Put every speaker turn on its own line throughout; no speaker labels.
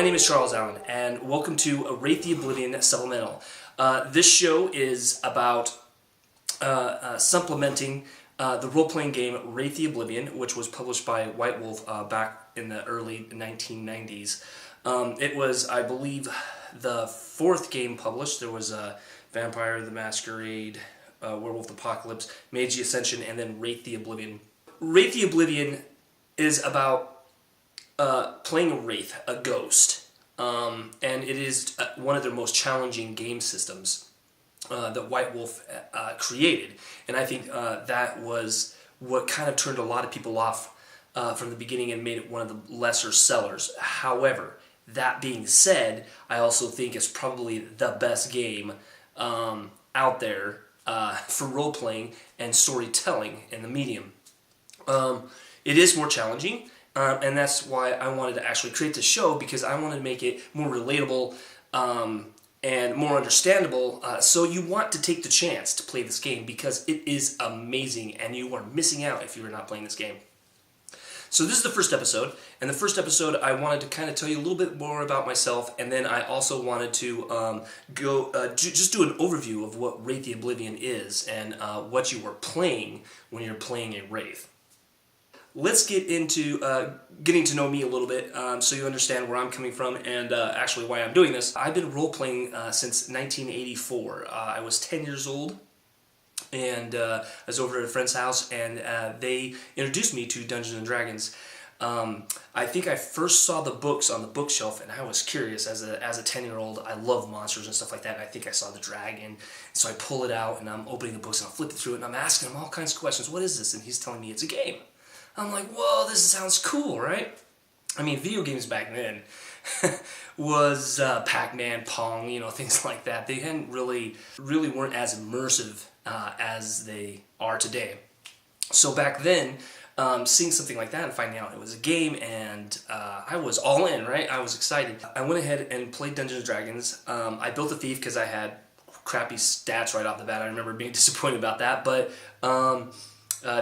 My name is Charles Allen, and welcome to Wraith the Oblivion Supplemental. This show is about supplementing the role-playing game Wraith the Oblivion, which was published by White Wolf back in the early 1990s. It was, I believe, the fourth game published. There was Vampire the Masquerade, Werewolf the Apocalypse, Mage the Ascension, and then Wraith the Oblivion. Wraith the Oblivion is about playing a wraith, a ghost, and it is one of their most challenging game systems that White Wolf created, and I think that was what kind of turned a lot of people off from the beginning and made it one of the lesser sellers. However, that being said, I also think it's probably the best game out there for role-playing and storytelling in the medium. It is more challenging. And that's why I wanted to actually create this show, because I wanted to make it more relatable and more understandable. So you want to take the chance to play this game, because it is amazing and you are missing out if you are not playing this game. So this is the first episode, and the first episode I wanted to kind of tell you a little bit more about myself, and then I also wanted to just do an overview of what Wraith the Oblivion is and what you are playing when you're playing a Wraith. Let's get into getting to know me a little bit so you understand where I'm coming from and actually why I'm doing this. I've been role-playing since 1984. I was 10 years old, and I was over at a friend's house, and they introduced me to Dungeons & Dragons. I think I first saw the books on the bookshelf, and I was curious. As a 10-year-old, I love monsters and stuff like that, and I think I saw the dragon. So I pull it out, and I'm opening the books, and I'm flipping through it, and I'm asking him all kinds of questions. What is this? And he's telling me it's a game. I'm like, whoa, this sounds cool, right? I mean, video games back then was Pac-Man, Pong, things like that. They hadn't really weren't as immersive as they are today. So back then, seeing something like that and finding out it was a game, and I was all in, right? I was excited. I went ahead and played Dungeons & Dragons. I built a thief because I had crappy stats right off the bat. I remember being disappointed about that, but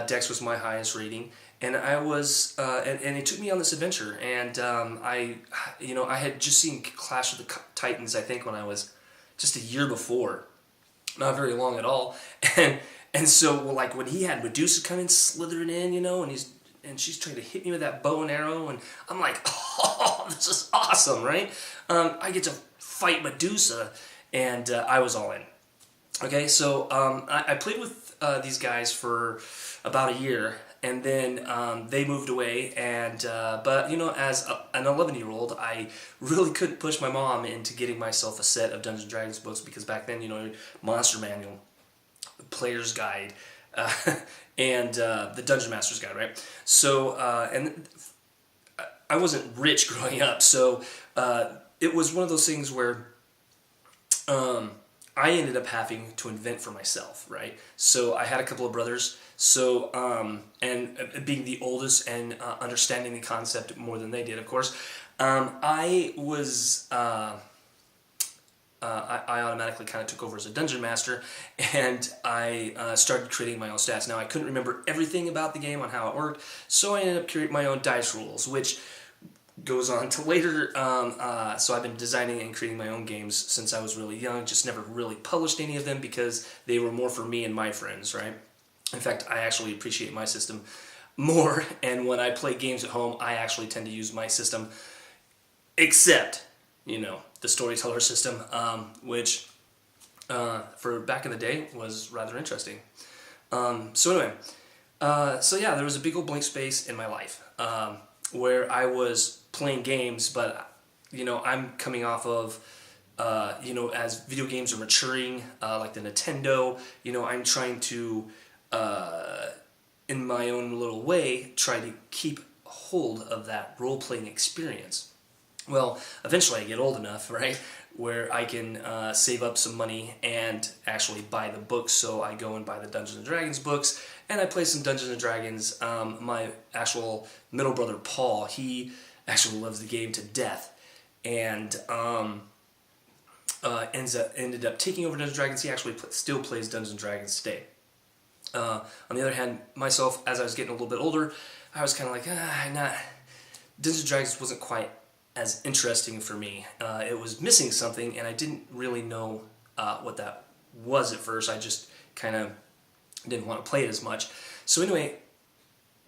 Dex was my highest rating. And I was, and it took me on this adventure, and I had just seen Clash of the Titans, I think, when I was just a year before, not very long at all, and so like when he had Medusa come in, slithering in, and she's trying to hit me with that bow and arrow, and I'm like, oh, this is awesome, right? I get to fight Medusa, and I was all in. Okay, so I played with these guys for about a year. And then they moved away, and but as an 11-year-old, I really couldn't push my mom into getting myself a set of Dungeons & Dragons books, because back then, Monster Manual, Player's Guide, and the Dungeon Master's Guide, right? So, and I wasn't rich growing up, so it was one of those things where I ended up having to invent for myself, right? So I had a couple of brothers. So, and being the oldest and understanding the concept more than they did, of course, I automatically kind of took over as a dungeon master, and I started creating my own stats. Now, I couldn't remember everything about the game on how it worked, so I ended up creating my own dice rules, which goes on to later. So I've been designing and creating my own games since I was really young, just never really published any of them because they were more for me and my friends, right? In fact, I actually appreciate my system more, and when I play games at home, I actually tend to use my system, except, the storyteller system, which, for back in the day, was rather interesting. So anyway, there was a big old blank space in my life, where I was playing games, but, I'm coming off of, as video games are maturing, like the Nintendo, I'm trying to, in my own little way, try to keep hold of that role-playing experience. Well, eventually I get old enough, right, where I can save up some money and actually buy the books, so I go and buy the Dungeons & Dragons books, and I play some Dungeons & Dragons. My actual middle brother, Paul, he actually loves the game to death, and ended up taking over Dungeons & Dragons. He actually still plays Dungeons & Dragons today. On the other hand, myself, as I was getting a little bit older, I was kind of like, Dungeons & Dragons wasn't quite as interesting for me. It was missing something, and I didn't really know what that was at first. I just kind of didn't want to play it as much. So anyway,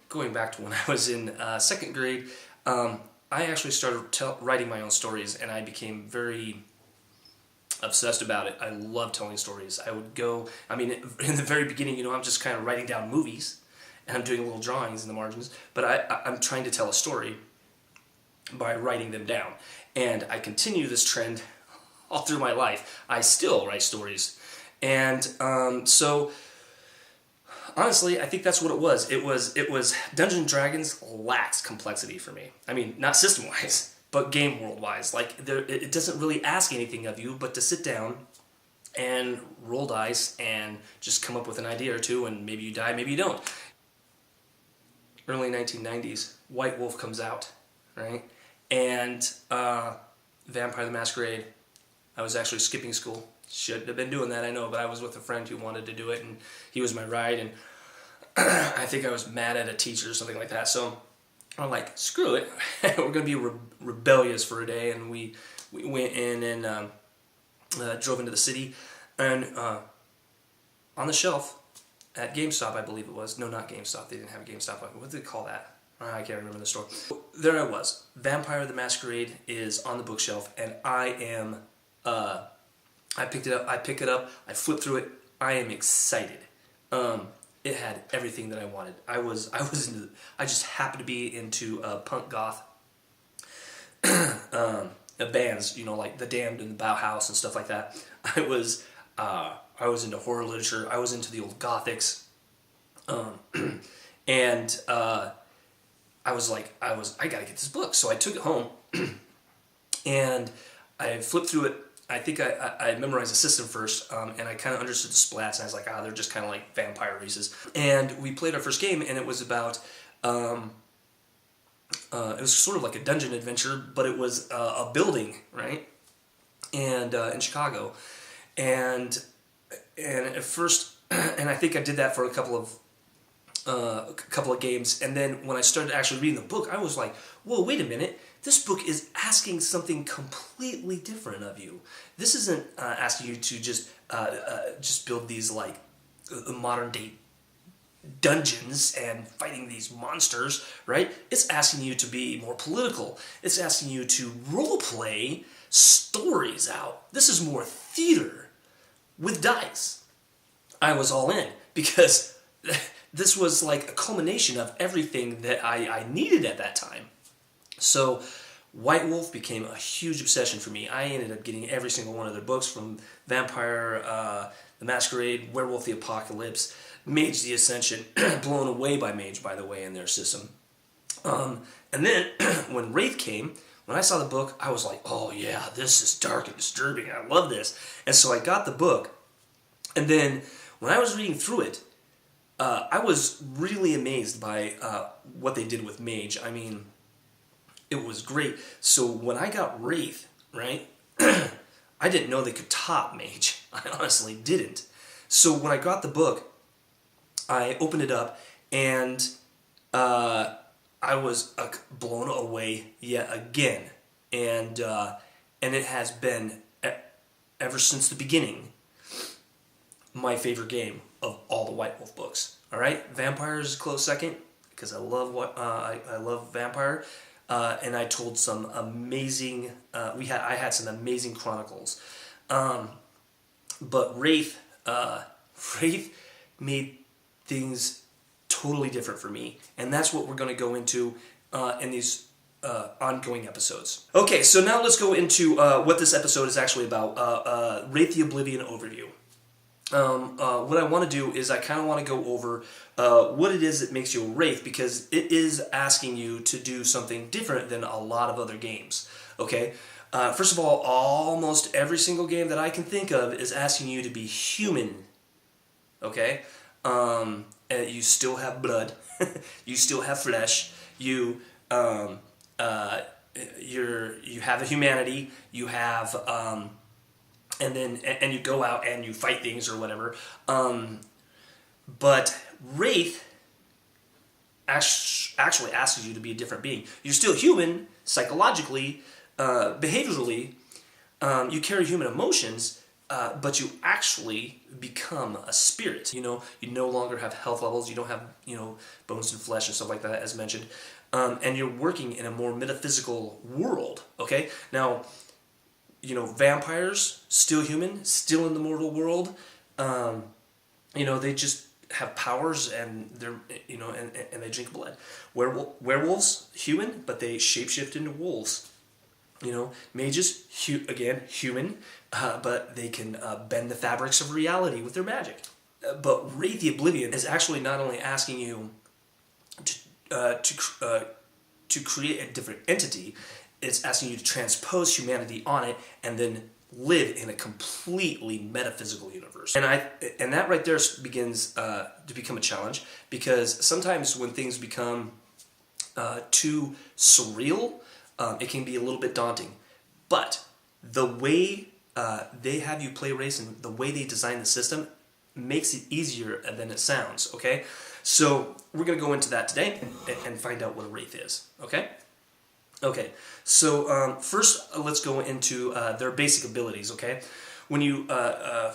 going back to when I was in second grade, I actually started writing my own stories, and I became very obsessed about it. I love telling stories. I would go, I mean, in the very beginning, I'm just kind of writing down movies, and I'm doing little drawings in the margins, but I'm trying to tell a story by writing them down. And I continue this trend all through my life. I still write stories. And so, honestly, I think that's what it was. It was Dungeons & Dragons lacks complexity for me. I mean, not system-wise, but game world-wise. Like, it doesn't really ask anything of you but to sit down and roll dice and just come up with an idea or two, and maybe you die, maybe you don't. Early 1990s, White Wolf comes out, right? And Vampire the Masquerade, I was actually skipping school. Shouldn't have been doing that, I know, but I was with a friend who wanted to do it, and he was my ride, and I think I was mad at a teacher or something like that, so I'm like, screw it, we're going to be rebellious for a day, and we went in and drove into the city, and on the shelf at GameStop, I believe it was, no, not GameStop, they didn't have a GameStop, what did they call that? I can't remember the store. There I was. Vampire the Masquerade is on the bookshelf, and I am, I picked it up, I flipped through it, I am excited. It had everything that I wanted. I just happened to be into punk goth bands, like The Damned and the Bauhaus and stuff like that. I was into horror literature, I was into the old Gothics, and I was like, I gotta get this book. So I took it home, and I flipped through it. I think I memorized the system first, and I kind of understood the splats, and I was like, they're just kind of like vampire races. And we played our first game, and it was about, it was sort of like a dungeon adventure, but it was a building, right? And in Chicago, and at first, and I think I did that for a couple of games, and then when I started actually reading the book, I was like, whoa, wait a minute, this book is asking something completely different of you. This isn't asking you to just build these like modern day dungeons and fighting these monsters, right? It's asking you to be more political. It's asking you to role play stories out. This is more theater with dice. I was all in because this was like a culmination of everything that I needed at that time. So White Wolf became a huge obsession for me. I ended up getting every single one of their books, from Vampire the Masquerade, Werewolf the Apocalypse, Mage the Ascension, blown away by Mage, by the way, in their system. And then when Wraith came, when I saw the book, I was like, oh yeah, this is dark and disturbing, I love this. And so I got the book, and then when I was reading through it, I was really amazed by what they did with Mage. I mean, it was great. So when I got Wraith, right, I didn't know they could top Mage. I honestly didn't. So when I got the book, I opened it up, and I was blown away yet again. And it has been, ever since the beginning, my favorite game of all the White Wolf books. All right, Vampire is a close second because I love Vampire, and I told some amazing. I had some amazing chronicles, but Wraith made things totally different for me, and that's what we're going to go into in these ongoing episodes. Okay, so now let's go into what this episode is actually about. Wraith the Oblivion overview. What I want to do is I kind of want to go over what it is that makes you a Wraith, because it is asking you to do something different than a lot of other games, okay? First of all, almost every single game that I can think of is asking you to be human, okay? You still have blood, you still have flesh, you have a humanity, you have... and you go out and you fight things or whatever. But Wraith actually asks you to be a different being. You're still human, psychologically, behaviorally, you carry human emotions, but you actually become a spirit. You know, you no longer have health levels. You don't have, you know, bones and flesh and stuff like that, as mentioned. And you're working in a more metaphysical world. Okay, now, you know, vampires, still human, still in the mortal world. You know, they just have powers, and they're, you know, and they drink blood. Werewolves, human, but they shapeshift into wolves. You know, mages, again, human, but they can bend the fabrics of reality with their magic. But Wraith the Oblivion is actually not only asking you to create a different entity, it's asking you to transpose humanity on it and then live in a completely metaphysical universe. And that right there begins to become a challenge, because sometimes when things become too surreal, it can be a little bit daunting. But the way they have you play Wraith and the way they design the system makes it easier than it sounds, okay? So we're going to go into that today and find out what a Wraith is, okay? Okay, so first let's go into their basic abilities, okay? When you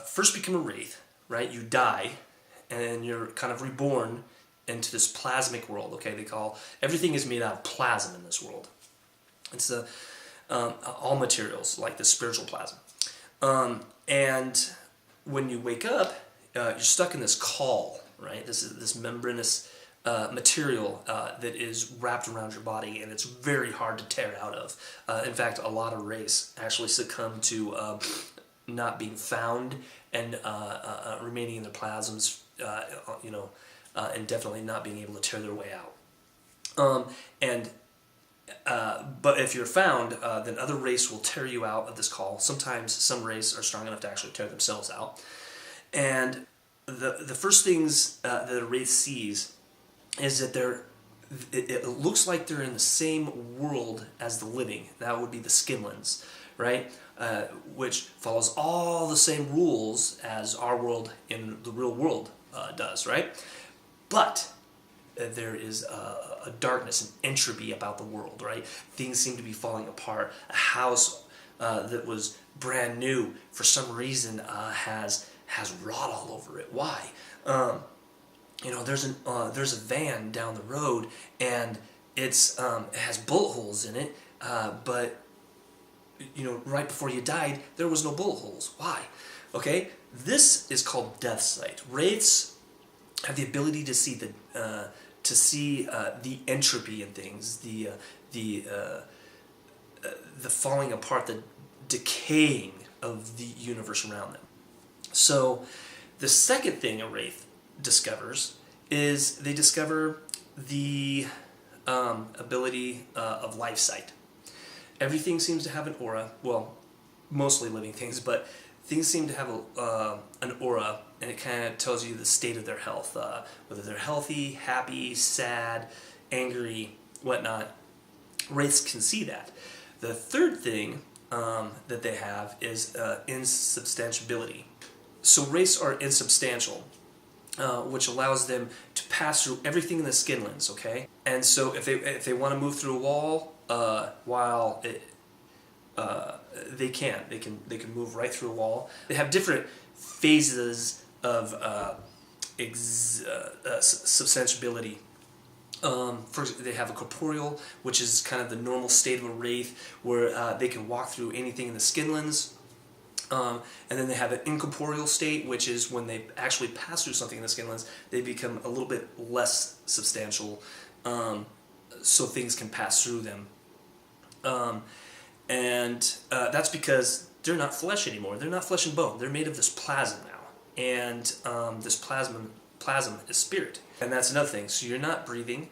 first become a Wraith, right, you die, and you're kind of reborn into this plasmic world, okay? They call, everything is made out of plasm in this world. It's all materials, like the spiritual plasm. And when you wake up, you're stuck in this caul, right? This is this membranous material that is wrapped around your body, and it's very hard to tear out of. In fact, a lot of Wraiths actually succumb to not being found and remaining in their plasms, you know, and definitely not being able to tear their way out. But if you're found, then other Wraiths will tear you out of this caul. Sometimes some Wraiths are strong enough to actually tear themselves out. And the first things that a Wraith sees is that it looks like they're in the same world as the living. That would be the Skinlands, right? Which follows all the same rules as our world in the real world does, right? But there is a darkness and entropy about the world, right? Things seem to be falling apart. A house that was brand new, for some reason, has rot all over it. Why? You know, there's a van down the road, and it has bullet holes in it, but you know, right before you died, there was no bullet holes. Why? Okay, this is called Death Sight. Wraiths have the ability to see the entropy in things, the falling apart, the decaying of the universe around them. So the second thing a Wraith discovers is they discover the ability of life sight. Everything seems to have an aura. Well, mostly living things, but things seem to have an aura, and it kind of tells you the state of their health, whether they're healthy, happy, sad, angry, whatnot. Wraiths can see that. The third thing that they have is insubstantiability. So Wraiths are insubstantial, which allows them to pass through everything in the Skinlands, okay? And so if they want to move through a wall, while they can move right through a wall. They have different phases of substantiability. First, they have a corporeal, which is kind of the normal state of a Wraith, where they can walk through anything in the Skinlands. And then they have an incorporeal state, which is when they actually pass through something in the Skinlands, they become a little bit less substantial, so things can pass through them. And that's because they're not flesh anymore. They're not flesh and bone. They're made of this plasm now. And this plasm is spirit. And that's another thing. So you're not breathing.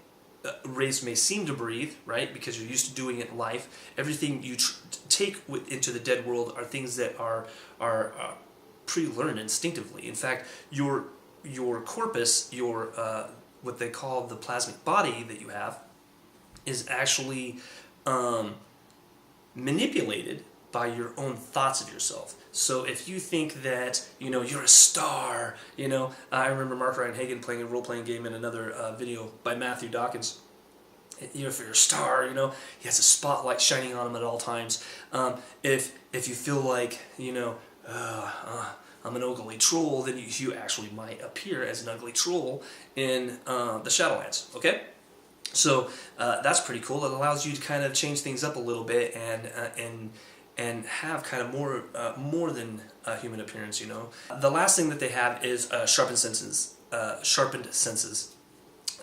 Wraiths may seem to breathe, right? Because you're used to doing it in life. Everything you take into the dead world are things that are pre-learned instinctively. In fact, your corpus, your what they call the plasmic body that you have, is actually manipulated by your own thoughts of yourself. So if you think that, you know, you're a star, you know, I remember Mark Ryan Hagen playing a role-playing game in another video by Matthew Dawkins, if you're a star, he has a spotlight shining on him at all times. If you feel like, I'm an ugly troll, then you actually might appear as an ugly troll in the Shadowlands, okay? So that's pretty cool. It allows you to kind of change things up a little bit and have kind of more than a human appearance, The last thing that they have is sharpened senses.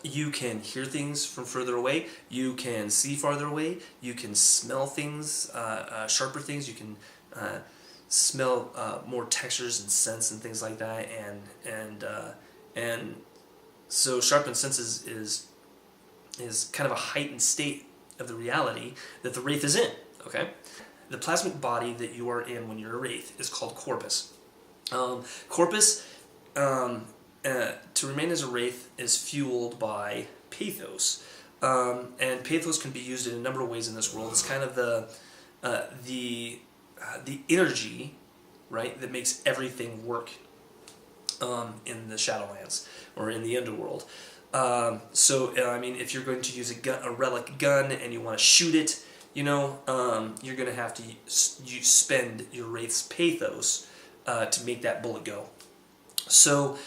You can hear things from further away. You can see farther away. You can smell things, sharper things. You can smell more textures and scents and things like that. And so sharpened senses is kind of a heightened state of the reality that the Wraith is in. Okay, the plasmic body that you are in when you're a Wraith is called Corpus. Corpus. To remain as a Wraith is fueled by pathos, and pathos can be used in a number of ways in this world. It's kind of the energy, right, that makes everything work in the Shadowlands or in the Underworld. I mean, if you're going to use a relic gun and you want to shoot it, you're going to have to spend your Wraith's pathos to make that bullet go. So.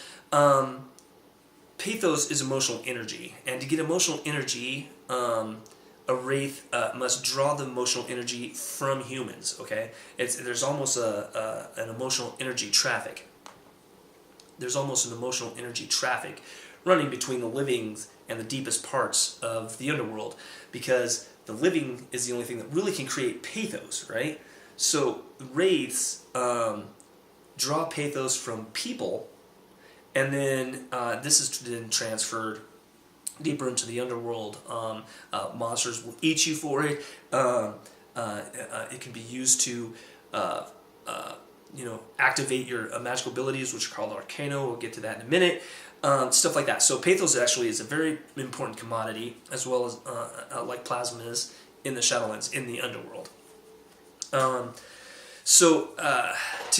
Pathos is emotional energy, and to get emotional energy, a Wraith must draw the emotional energy from humans. Okay, there's almost an emotional energy traffic. There's almost an emotional energy traffic running between the living and the deepest parts of the Underworld, because the living is the only thing that really can create pathos, right? So Wraiths draw pathos from people. And then this is then transferred deeper into the Underworld. Monsters will eat you for it. It can be used to, activate your magical abilities, which are called Arcano. We'll get to that in a minute. Stuff like that. So pathos actually is a very important commodity, as well as like plasma is in the Shadowlands, in the Underworld. To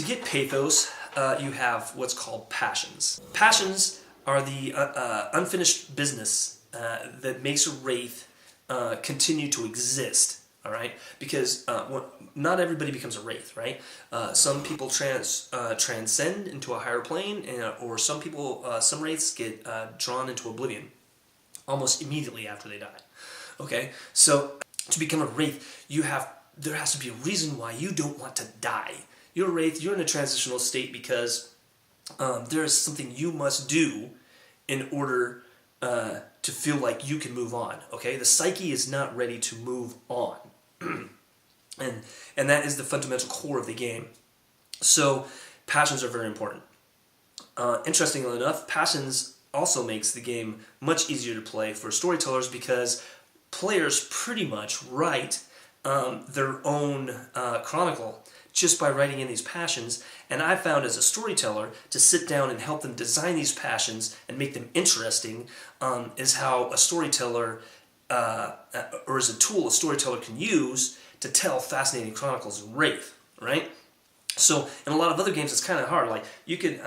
get pathos, you have what's called passions. Passions are the unfinished business that makes a Wraith continue to exist, all right? Because not everybody becomes a Wraith, right? Some people transcend into a higher plane, or some Wraiths get drawn into Oblivion almost immediately after they die, okay? So to become a Wraith, there has to be a reason why you don't want to die. You're a Wraith, you're in a transitional state because there is something you must do in order to feel like you can move on, okay? The psyche is not ready to move on. and that is the fundamental core of the game. So passions are very important. Interestingly enough, passions also makes the game much easier to play for storytellers, because players pretty much write their own chronicle just by writing in these passions. And I found as a storyteller, to sit down and help them design these passions and make them interesting is how a storyteller, or as a tool a storyteller can use to tell fascinating chronicles in Wraith, right? So in a lot of other games it's kind of hard. Like you can,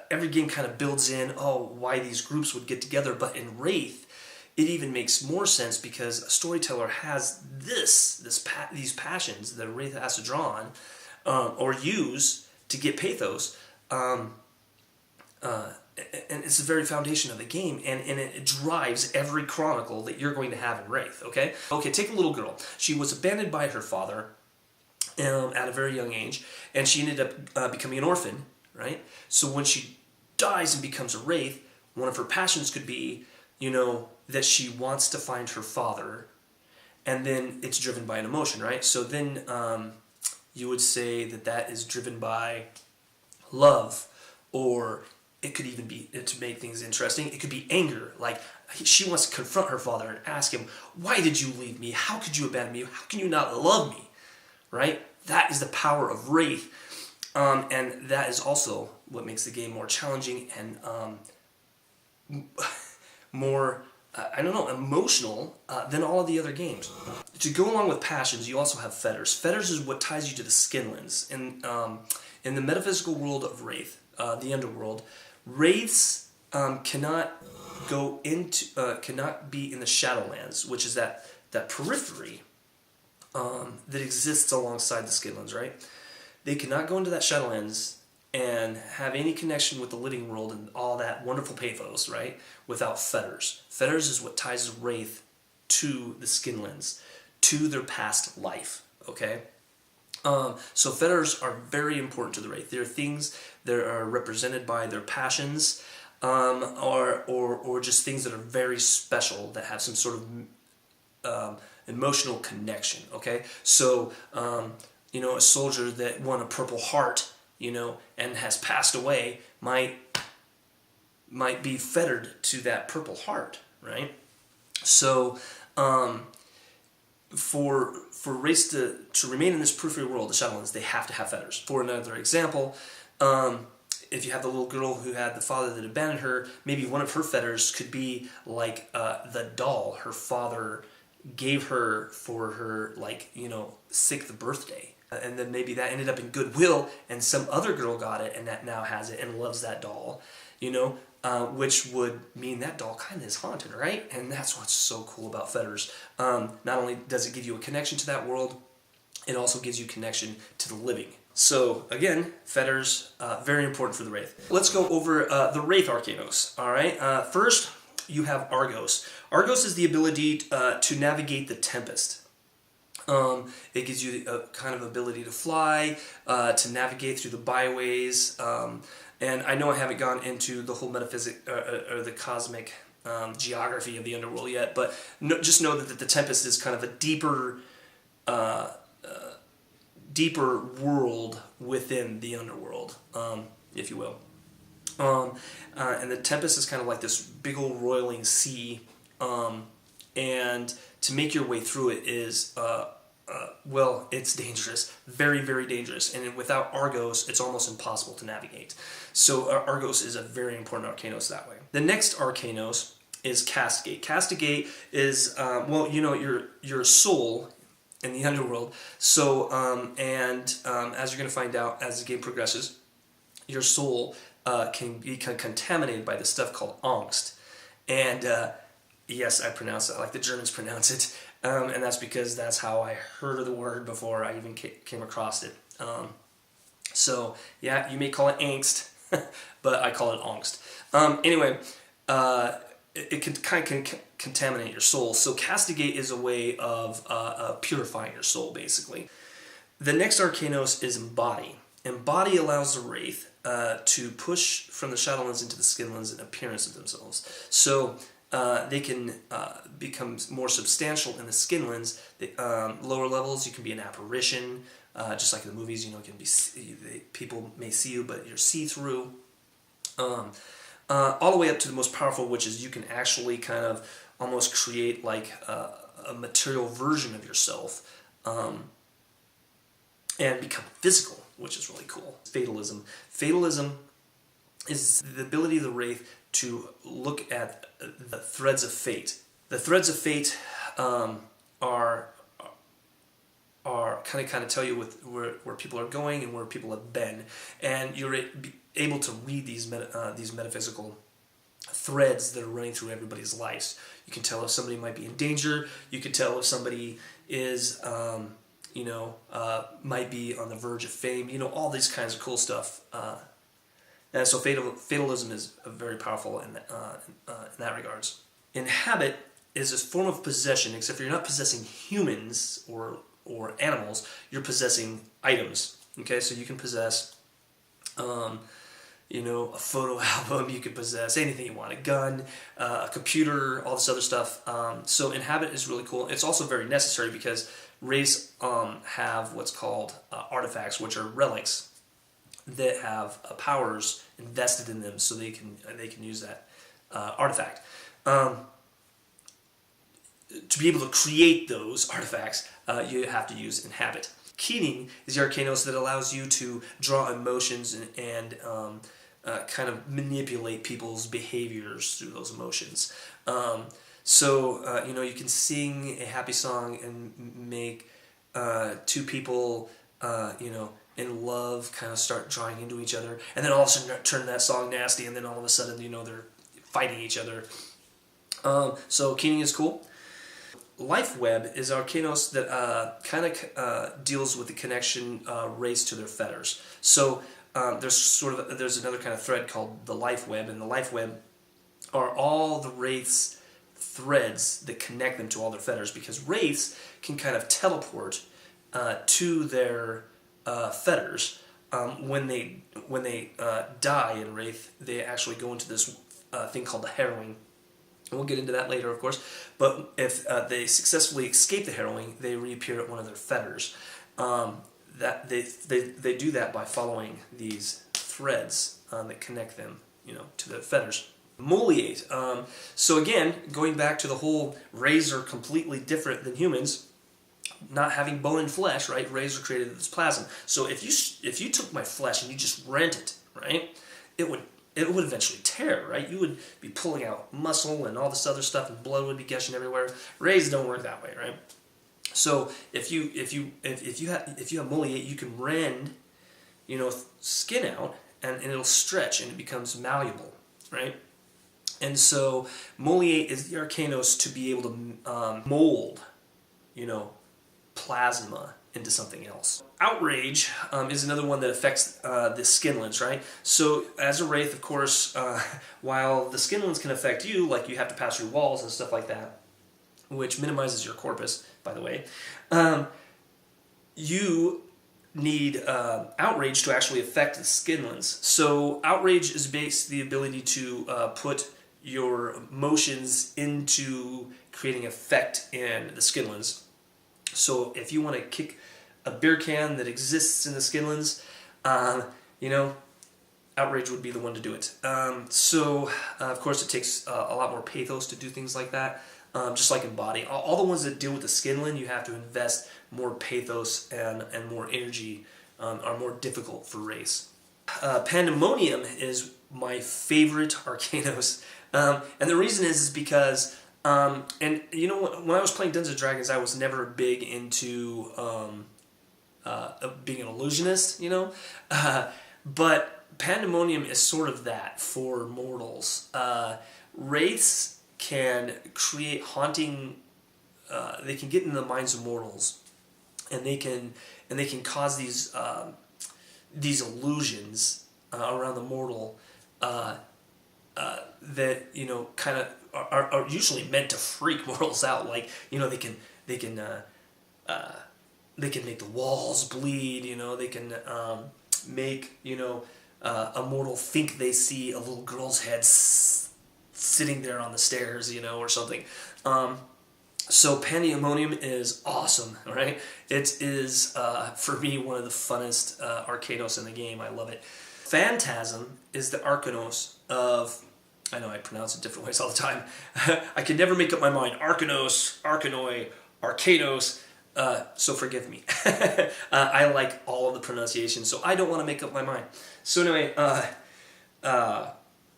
every game kind of builds in, why these groups would get together, but in Wraith it even makes more sense because a storyteller has these passions that a Wraith has to draw on or use to get pathos, and it's the very foundation of the game, and it drives every chronicle that you're going to have in Wraith, okay? Okay, take a little girl. She was abandoned by her father at a very young age, and she ended up becoming an orphan, right? So when she dies and becomes a Wraith, one of her passions could be, that she wants to find her father, and then it's driven by an emotion, right? So then you would say that is driven by love, or it could even be, to make things interesting, it could be anger. Like she wants to confront her father and ask him, why did you leave me? How could you abandon me? How can you not love me? Right? That is the power of Wraith, and that is also what makes the game more challenging and more, emotional than all of the other games. To go along with passions, you also have fetters. Fetters is what ties you to the Skinlands. In the metaphysical world of Wraith, the Underworld, Wraiths cannot be in the Shadowlands, which is that periphery that exists alongside the Skidlands, right? They cannot go into that Shadowlands and have any connection with the living world and all that wonderful pathos, right? Without fetters. Fetters is what ties Wraith to the Skidlands, to their past life, okay? So fetters are very important to the Wraith. They're things that are represented by their passions, or just things that are very special, that have some sort of emotional connection, okay? So, a soldier that won a Purple Heart, and has passed away might be fettered to that Purple Heart, right? So, for Wraiths to remain in this periphery world, the Shadowlands, they have to have fetters. For another example, if you have the little girl who had the father that abandoned her, maybe one of her fetters could be like the doll her father gave her for her, 6th birthday. And then maybe that ended up in Goodwill, and some other girl got it, and that now has it and loves that doll, which would mean that doll kind of is haunted, right? And that's what's so cool about fetters. Not only does it give you a connection to that world, it also gives you connection to the living. So, again, fetters, very important for the Wraith. Let's go over the Wraith Arcanos, all right? First, you have Argos. Argos is the ability to navigate the Tempest. It gives you a kind of ability to fly, to navigate through the byways, and I know I haven't gone into the whole metaphysic or the cosmic geography of the underworld yet, but just know that the Tempest is kind of a deeper world within the underworld, if you will. And the Tempest is kind of like this big old roiling sea, and to make your way through it is, it's dangerous. Very, very dangerous. And without Argos, it's almost impossible to navigate. So Argos is a very important Arcanos that way. The next Arcanos is Castigate. Castigate is, your soul in the underworld. So, as you're going to find out as the game progresses, your soul can become contaminated by this stuff called angst. And yes, I pronounce it like the Germans pronounce it, and that's because that's how I heard of the word before I even came across it. So, yeah, you may call it angst, but I call it angst. Anyway, it can kind of contaminate your soul. So Castigate is a way of purifying your soul, basically. The next Arcanos is Embody. Embody allows the Wraith to push from the Shadowlands into the Skidlands an appearance of themselves. So they can become more substantial in the Skidlands. Lower levels, you can be an apparition, just like in the movies. It can be people may see you, but you're see-through. All the way up to the most powerful, which is you can actually kind of almost create like a material version of yourself, and become physical, which is really cool. Fatalism. Fatalism is the ability of the Wraith to look at the threads of fate. The threads of fate are kind of tell you where people are going and where people have been, and you're able to read these metaphysical threads that are running through everybody's lives. You can tell if somebody might be in danger. You can tell if somebody is might be on the verge of fame. All these kinds of cool stuff. And so fatalism is very powerful in that regards. Inhabit is a form of possession, except for you're not possessing humans or animals. You're possessing items. Okay, so you can possess, a photo album. You can possess anything you want, a gun, a computer, all this other stuff. So inhabit is really cool. It's also very necessary because Wraiths have what's called artifacts, which are relics that have powers invested in them, so they can use that artifact. To be able to create those artifacts, you have to use inhabit. Keening is the Arcanos that allows you to draw emotions and kind of manipulate people's behaviors through those emotions. So you can sing a happy song and make two people, in love kind of start drawing into each other, and then all of a sudden turn that song nasty, and then all of a sudden, they're fighting each other. So keening is cool. Life Web is Arcanos that kind of deals with the connection Wraiths to their fetters. So there's another kind of thread called the Life Web, and the Life Web are all the Wraiths' threads that connect them to all their fetters, because Wraiths can kind of teleport to their fetters. When they die in Wraith, they actually go into this thing called the harrowing. And we'll get into that later, of course. But if they successfully escape the harrowing, they reappear at one of their fetters. That they do that by following these threads that connect them, to their fetters. Moliate. So again, going back to the whole Wraiths are completely different than humans, not having bone and flesh, right? Wraiths are created as plasm. So if you took my flesh and you just rent it, right, it would eventually tear, right? You would be pulling out muscle and all this other stuff, and blood would be gushing everywhere. Wraiths don't work that way, right? So if you have Moliate, you can rend, skin out, and it'll stretch and it becomes malleable, right? And so Moliate is the Arcanos to be able to mold, plasma into something else. Outrage is another one that affects the skinlets, right? So as a Wraith, of course, while the skinlets can affect you, like you have to pass through walls and stuff like that, which minimizes your corpus, by the way, you need Outrage to actually affect the skinlets. So Outrage is basically the ability to put your motions into creating effect in the skinlets. So if you want to kick a beer can that exists in the skinlands, Outrage would be the one to do it. Of course, it takes a lot more pathos to do things like that, just like in Body. All the ones that deal with the skinland, you have to invest more pathos and more energy, are more difficult for Wraiths. Pandemonium is my favorite Arcanos, and the reason is because when I was playing Dungeons & Dragons, I was never big into being an illusionist, but Pandemonium is sort of that for mortals. Wraiths can create haunting, they can get into the minds of mortals, and they can cause these illusions around the mortal that kind of are usually meant to freak mortals out. Like they can make the walls bleed. They can make a mortal think they see a little girl's head sitting there on the stairs, or something. So Pandemonium is awesome, right? It is, for me, one of the funnest Arcanos in the game. I love it. Phantasm is the Arcanos of... I know I pronounce it different ways all the time. I can never make up my mind. Arcanos, Arcanoi, Arcanos. So forgive me. I like all of the pronunciations, so I don't want to make up my mind. So anyway,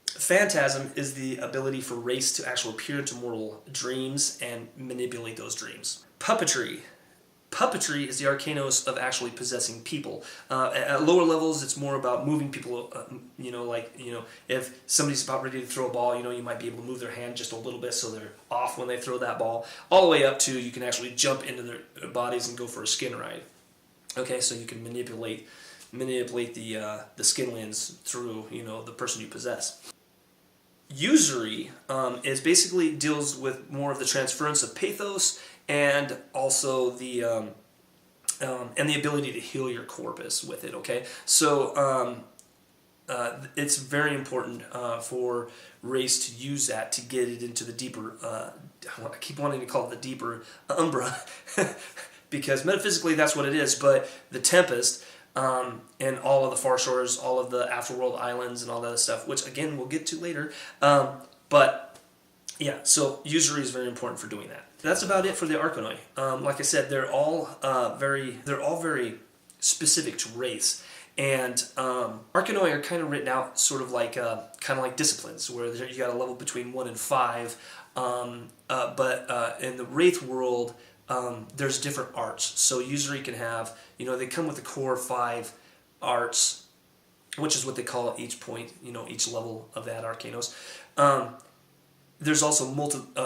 Phantasm is the ability for Wraiths to actually appear into mortal dreams and manipulate those dreams. Puppetry. Puppetry is the Arcanos of actually possessing people. At lower levels, it's more about moving people, if somebody's about ready to throw a ball, you might be able to move their hand just a little bit so they're off when they throw that ball, all the way up to you can actually jump into their bodies and go for a skin ride. Okay, so you can manipulate the skinlands through, the person you possess. Usury is basically deals with more of the transference of pathos and also the ability to heal your corpus with it. Okay, so it's very important for Wraiths to use that to get it into the deeper. I keep wanting to call it the deeper Umbra because metaphysically that's what it is. But the Tempest. And all of the Far Shores, all of the Afterworld Islands, and all that stuff, which again we'll get to later. But yeah, so usury is very important for doing that. That's about it for the Arcanoi. Like I said, they're all very specific to Wraiths, and Arcanoi are kind of written out sort of like disciplines, where you got a level between 1 and 5. But in the Wraith world, there's different arts. So usury can have, they come with the core 5 arts, which is what they call at each point, each level of that Arcanos. there's also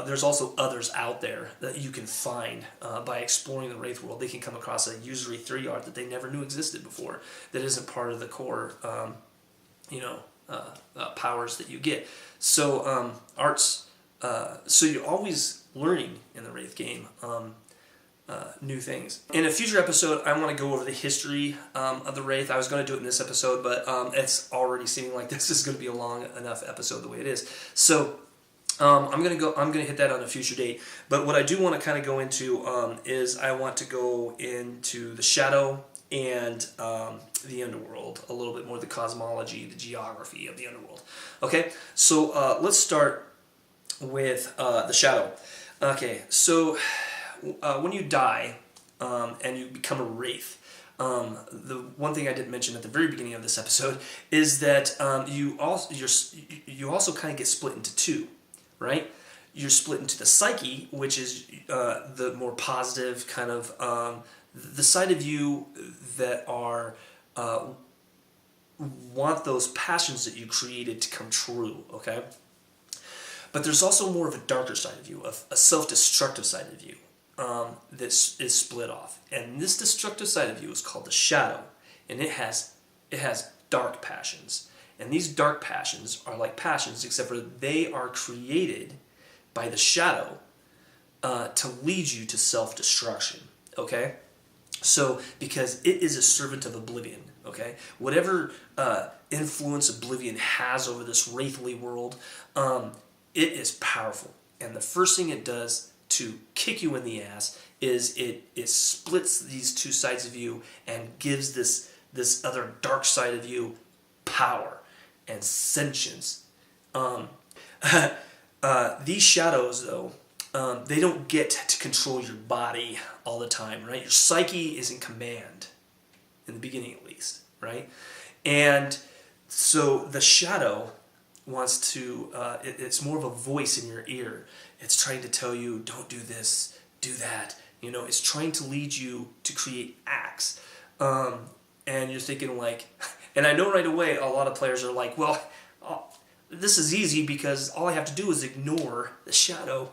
there's also others out there that you can find by exploring the Wraith world. They can come across a usury 3 art that they never knew existed before, that isn't part of the core, powers that you get. So so you're always learning in the Wraith game new things. In a future episode, I want to go over the history of the Wraith. I was going to do it in this episode, but it's already seeming like this is going to be a long enough episode the way it is. So I'm gonna hit that on a future date. But what I do want to kind of go into is I want to go into the Shadow and the Underworld a little bit more, the cosmology, the geography of the Underworld. Okay, so let's start with the Shadow. Okay, so when you die and you become a Wraith, the one thing I didn't mention at the very beginning of this episode is that you also kind of get split into two, right? You're split into the psyche, which is the more positive kind of the side of you that are want those passions that you created to come true, okay? But there's also more of a darker side of you, a self-destructive side of you that is split off. And this destructive side of you is called the Shadow, and it has dark passions. And these dark passions are like passions, except for they are created by the Shadow to lead you to self-destruction, okay? So, because it is a servant of Oblivion, okay? Whatever influence Oblivion has over this wraithly world, it is powerful. And the first thing it does to kick you in the ass is it splits these two sides of you and gives this other dark side of you power and sentience. These shadows, though, they don't get to control your body all the time, right? Your psyche is in command, in the beginning at least, right? And so the Shadow wants to, it's more of a voice in your ear. It's trying to tell you, don't do this, do that. You know, it's trying to lead you to create acts. And you're thinking like, and I know right away a lot of players are like, well, this is easy because all I have to do is ignore the Shadow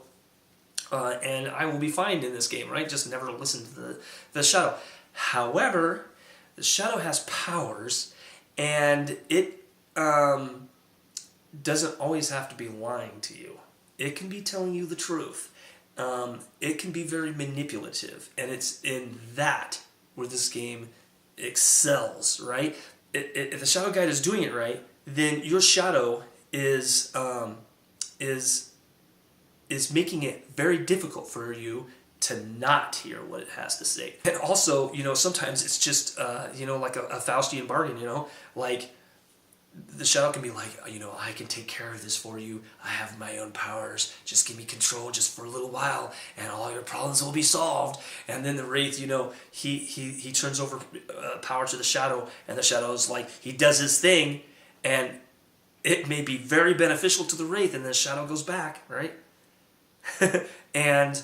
and I will be fine in this game, right? Just never listen to the Shadow. However, the Shadow has powers, and it doesn't always have to be lying to you. It can be telling you the truth. It can be very manipulative, and it's in that where this game excels, right? If the Shadow Guide is doing it right, then your Shadow is making it very difficult for you to not hear what it has to say. And also, you know, sometimes it's just, like a Faustian bargain, like the Shadow can be like, I can take care of this for you. I have my own powers. Just give me control just for a little while and all your problems will be solved. And then the Wraith, he turns over power to the Shadow, and the Shadow's like, he does his thing, and it may be very beneficial to the Wraith, and the Shadow goes back, right? and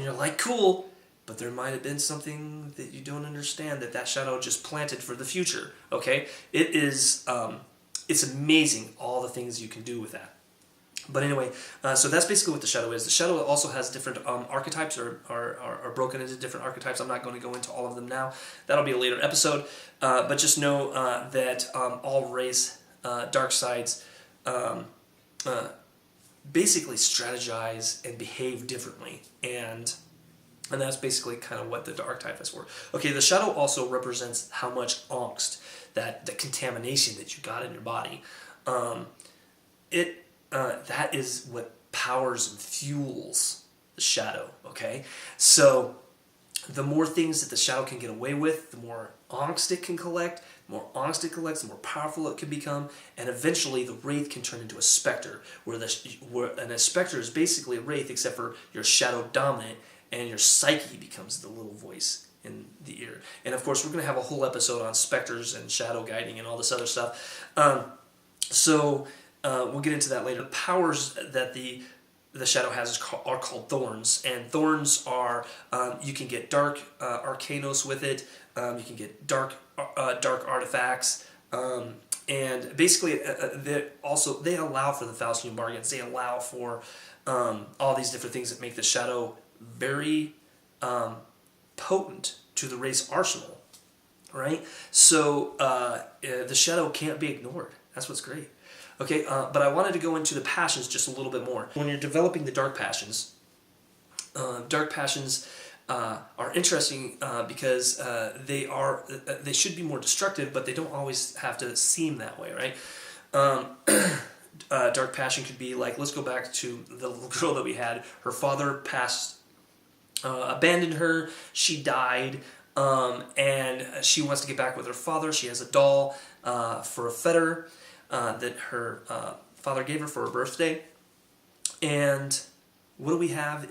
you're like, cool, but there might have been something that you don't understand that Shadow just planted for the future, okay? It is, it's amazing all the things you can do with that. But anyway, so that's basically what the Shadow is. The Shadow also has different archetypes, or are broken into different archetypes. I'm not going to go into all of them now. That'll be a later episode. But just know that all Wraiths, dark sides, basically strategize and behave differently, and that's basically kind of what the archetype is for. Okay, the Shadow also represents how much angst, the contamination that you got in your body. That is what powers and fuels the Shadow. Okay, so the more things that the Shadow can get away with, the more angst it can collect. The more angst it collects, the more powerful it can become, and eventually the Wraith can turn into a Spectre, and a Spectre is basically a Wraith, except for your Shadow dominant, and your psyche becomes the little voice in the ear. And of course, we're going to have a whole episode on Spectres and Shadow guiding and all this other stuff. So we'll get into that later. The powers that the Shadow has are called thorns, and thorns are, you can get dark arcanos with it, you can get dark artifacts, And basically, they allow for the Faustian bargains. They allow for all these different things that make the shadow very potent to the Wraith's arsenal, right? So the shadow can't be ignored. That's what's great. Okay, but I wanted to go into the passions just a little bit more. When you're developing the dark passions are interesting because they should be more destructive, but they don't always have to seem that way, right? Dark passion could be like, let's go back to the little girl that we had. Her father abandoned her. She died, and she wants to get back with her father. She has a doll for a fetter that her father gave her for her birthday. And what we have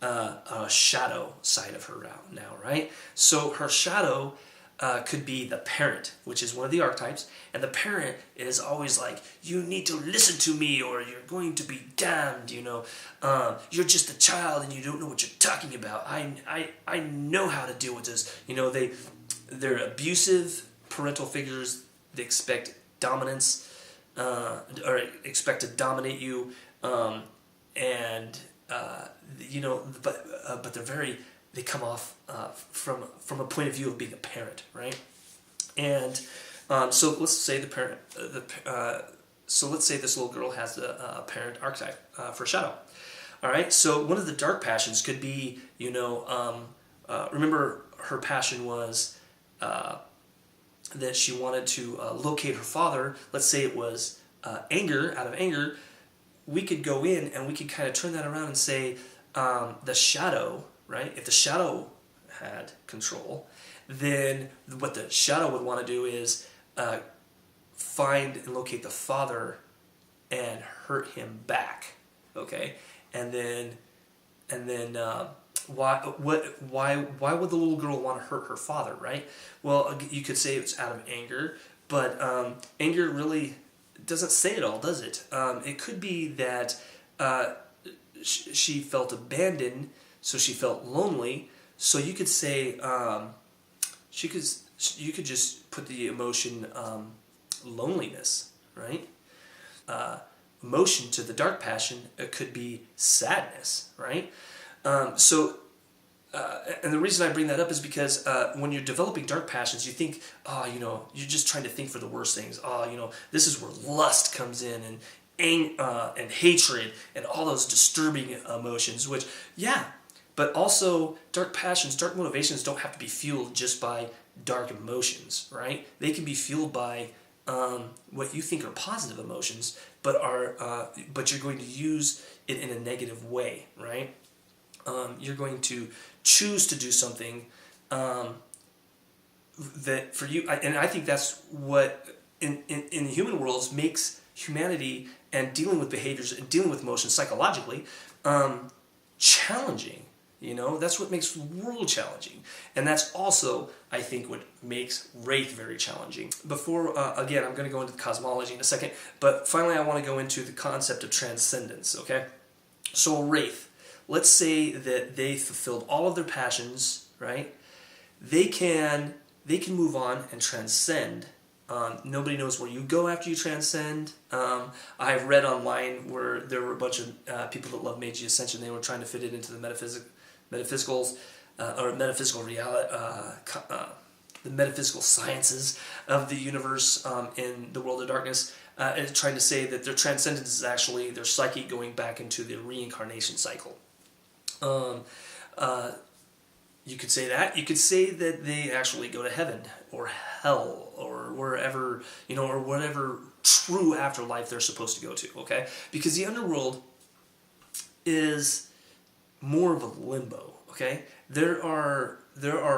a shadow side of her now, right? So her shadow could be the parent, which is one of the archetypes, and the parent is always like, you need to listen to me or you're going to be damned, you're just a child and you don't know what you're talking about. I know how to deal with this. They're abusive parental figures. They expect dominance, or expect to dominate you, but they come off from a point of view of being a parent, right? And so let's say the parent, so let's say this little girl has a parent archetype for shadow. All right, so one of the dark passions could be, remember her passion was that she wanted to locate her father. Let's say it was anger. Out of anger, we could go in and we could kind of turn that around and say the shadow, right? If the shadow had control, then what the shadow would want to do is find and locate the father and hurt him back, okay? And then why would the little girl want to hurt her father, right? Well, you could say it's out of anger, but anger really doesn't say it all, does it? It could be that she felt abandoned, so she felt lonely. So you could say you could just put the emotion loneliness, right? Emotion to the dark passion, it could be sadness, right? And the reason I bring that up is because when you're developing dark passions, you think, you're just trying to think for the worst things. This is where lust comes in, and hatred, and all those disturbing emotions, which, yeah, but also dark passions, dark motivations don't have to be fueled just by dark emotions, right? They can be fueled by what you think are positive emotions, but you're going to use it in a negative way, right? You're going to choose to do something that for you, and I think that's what in human worlds makes humanity and dealing with behaviors and dealing with emotions psychologically challenging. That's what makes the world challenging, and that's also, I think, what makes Wraith very challenging. Before, again, I'm going to go into the cosmology in a second, but finally I want to go into the concept of transcendence, okay? So Wraith, let's say that they fulfilled all of their passions, right? They can move on and transcend. Nobody knows where you go after you transcend. I've read online where there were a bunch of people that love Meiji Ascension. They were trying to fit it into the metaphysicals or metaphysical reality, the metaphysical sciences of the universe in the world of darkness, and trying to say that their transcendence is actually their psyche going back into the reincarnation cycle. You could say that. You could say that they actually go to heaven or hell or wherever, or whatever true afterlife they're supposed to go to, okay? Because the underworld is more of a limbo, okay? There are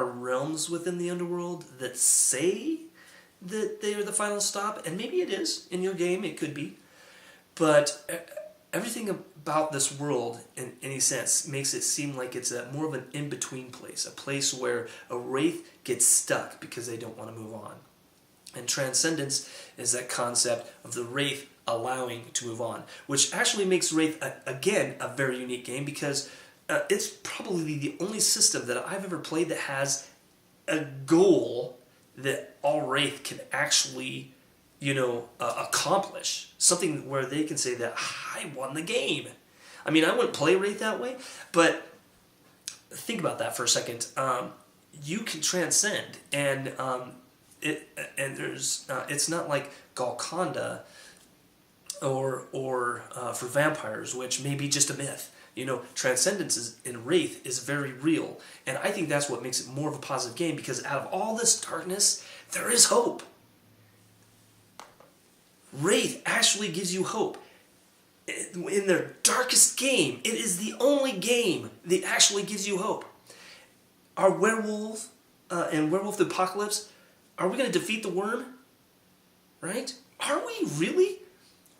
realms within the underworld that say that they are the final stop, and maybe it is. In your game, it could be. But everything about this world, in any sense, makes it seem like it's more of an in-between place, a place where a Wraith gets stuck because they don't want to move on. And Transcendence is that concept of the Wraith allowing to move on, which actually makes Wraith, again, a very unique game because it's probably the only system that I've ever played that has a goal that all Wraith can actually accomplish. Something where they can say that I won the game. I mean, I wouldn't play Wraith that way, but think about that for a second. You can transcend, and it's not like Golconda or for vampires, which may be just a myth. Transcendence in Wraith is very real, and I think that's what makes it more of a positive game, because out of all this darkness, there is hope. Wraith actually gives you hope. In their darkest game, it is the only game that actually gives you hope. Our werewolf and Werewolf the Apocalypse, are we going to defeat the worm? Right? Are we really?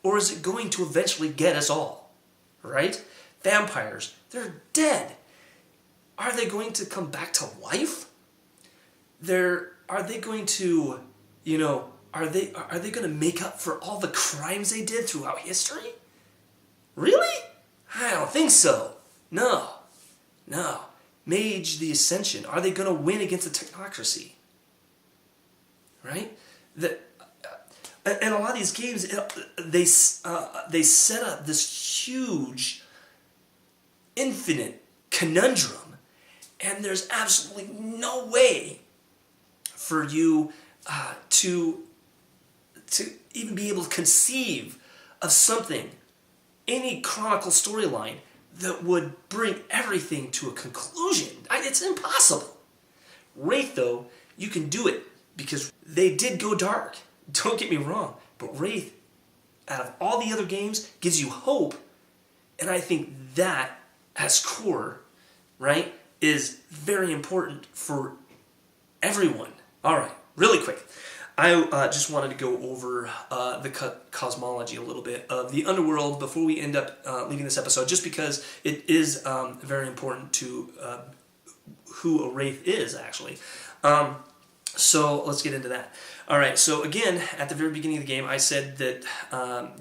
Or is it going to eventually get us all? Right? Vampires, they're dead. Are they going to come back to life? Are they going to, are they going to make up for all the crimes they did throughout history? Really? I don't think so. No. Mage the Ascension, are they going to win against the technocracy? Right? And a lot of these games, they set up this huge, infinite conundrum, and there's absolutely no way for you to even be able to conceive of something, any chronicle storyline that would bring everything to a conclusion. It's impossible. Wraith, though, you can do it because they did go dark. Don't get me wrong, but Wraith, out of all the other games, gives you hope, and I think that, as core, right, is very important for everyone. All right, really quick. I just wanted to go over the cosmology a little bit of the underworld before we end up leaving this episode, just because it is very important to who a Wraith is, actually. So let's get into that. All right, so again, at the very beginning of the game, I said that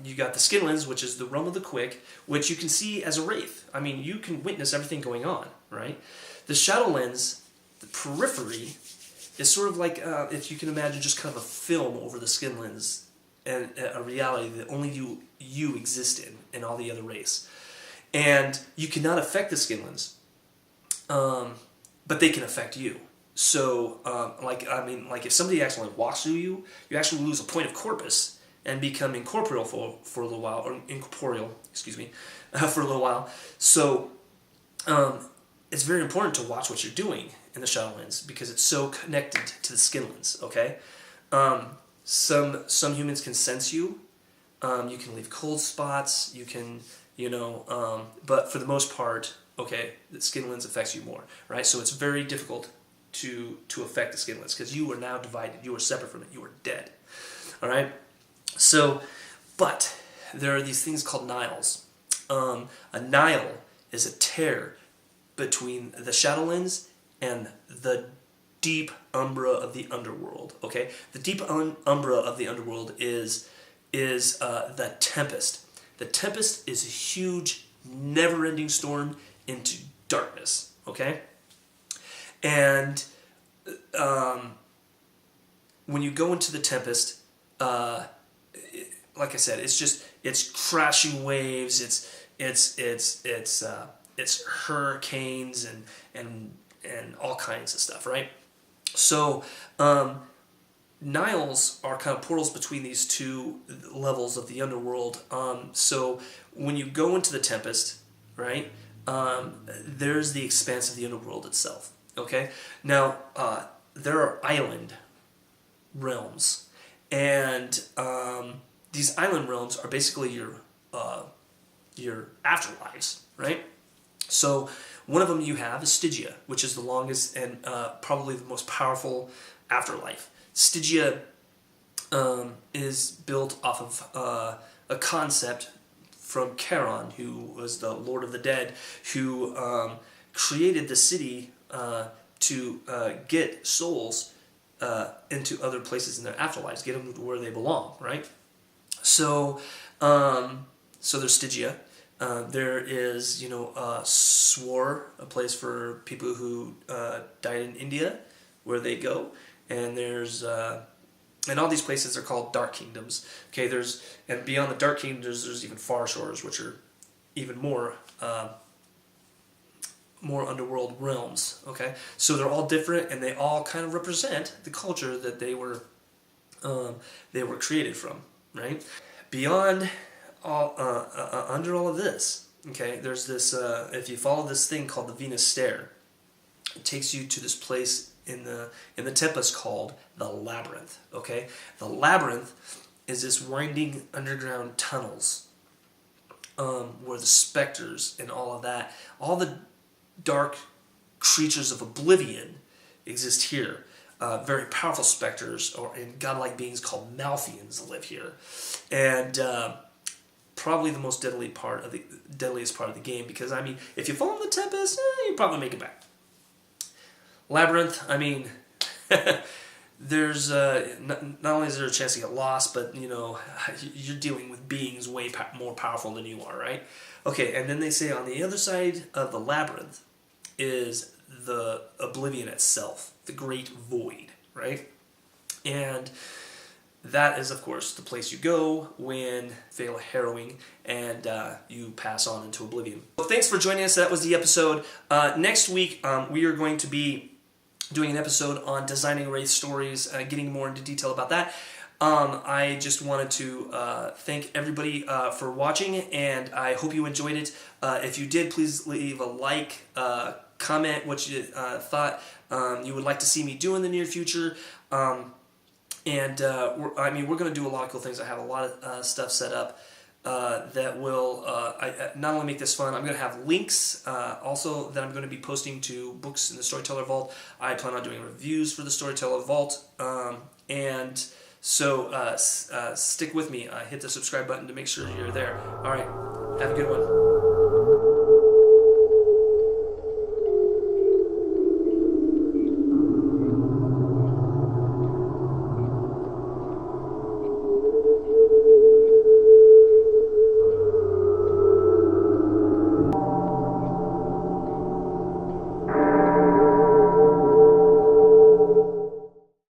you got the Skinlands, which is the realm of the quick, which you can see as a Wraith. I mean, you can witness everything going on, right? The Shadowlands, the periphery, is sort of like, if you can imagine, just kind of a film over the Skinlands, and a reality that only you exist in, and all the other race. And you cannot affect the Skinlands, but they can affect you. So, if somebody actually walks through you, you actually lose a point of corpus and become incorporeal for a little while, or incorporeal, for a little while. So, it's very important to watch what you're doing in the Shadowlands, because it's so connected to the Skinlands, okay? Some humans can sense you. You can leave cold spots. You can, but for the most part, okay, the Skinlands affects you more, right? So it's very difficult to affect the Skinlands, because you are now divided. You are separate from it. You are dead. All right? So, but there are these things called Niles. A Nile is a tear between the Shadowlands and the deep umbra of the underworld. Okay? The deep umbra of the underworld is the Tempest. The Tempest is a huge, never-ending storm into darkness. Okay? And when you go into the Tempest, like I said, it's crashing waves, it's hurricanes and all kinds of stuff, right? So Niles are kind of portals between these two levels of the underworld. So when you go into the Tempest, right, there's the expanse of the underworld itself. Okay? Now, there are island realms, and these island realms are basically your afterlives, right? So, one of them you have is Stygia, which is the longest and probably the most powerful afterlife. Stygia is built off of a concept from Charon, who was the Lord of the Dead, who created the city to get souls into other places in their afterlives, get them to where they belong, right? So, so there's Stygia. There is, Swar, a place for people who died in India, where they go. And there's And all these places are called Dark Kingdoms. Okay, and beyond the Dark Kingdoms, there's even Far Shores, which are even more underworld realms. Okay, so they're all different, and they all kind of represent the culture that they were created from. Right? Beyond under all of this, okay, there's this. If you follow this thing called the Venus Stair, it takes you to this place in the Tempest called the Labyrinth. Okay, the Labyrinth is this winding underground tunnels where the specters and all of that, all the dark creatures of Oblivion exist here. Very powerful specters and godlike beings called Malfians live here, and probably the most deadliest part of the game, because I mean, if you fall in the Tempest, you probably make it back. Labyrinth, I mean, there's not only is there a chance to get lost, but you know, you're dealing with beings way more powerful than you are, right? Okay, and then they say on the other side of the Labyrinth is the Oblivion itself, the Great Void, right? And that is, of course, the place you go when fail harrowing and you pass on into Oblivion. Well, thanks for joining us. That was the episode. Next week, we are going to be doing an episode on designing Wraith stories, getting more into detail about that. I just wanted to thank everybody for watching, and I hope you enjoyed it. If you did, please leave a like, comment what you thought you would like to see me do in the near future. We're going to do a lot of cool things. I have a lot of stuff set up that will not only make this fun, I'm going to have links also that I'm going to be posting to books in the Storyteller Vault. I plan on doing reviews for the Storyteller Vault. So stick with me. Hit the subscribe button to make sure you're there. All right. Have a good one.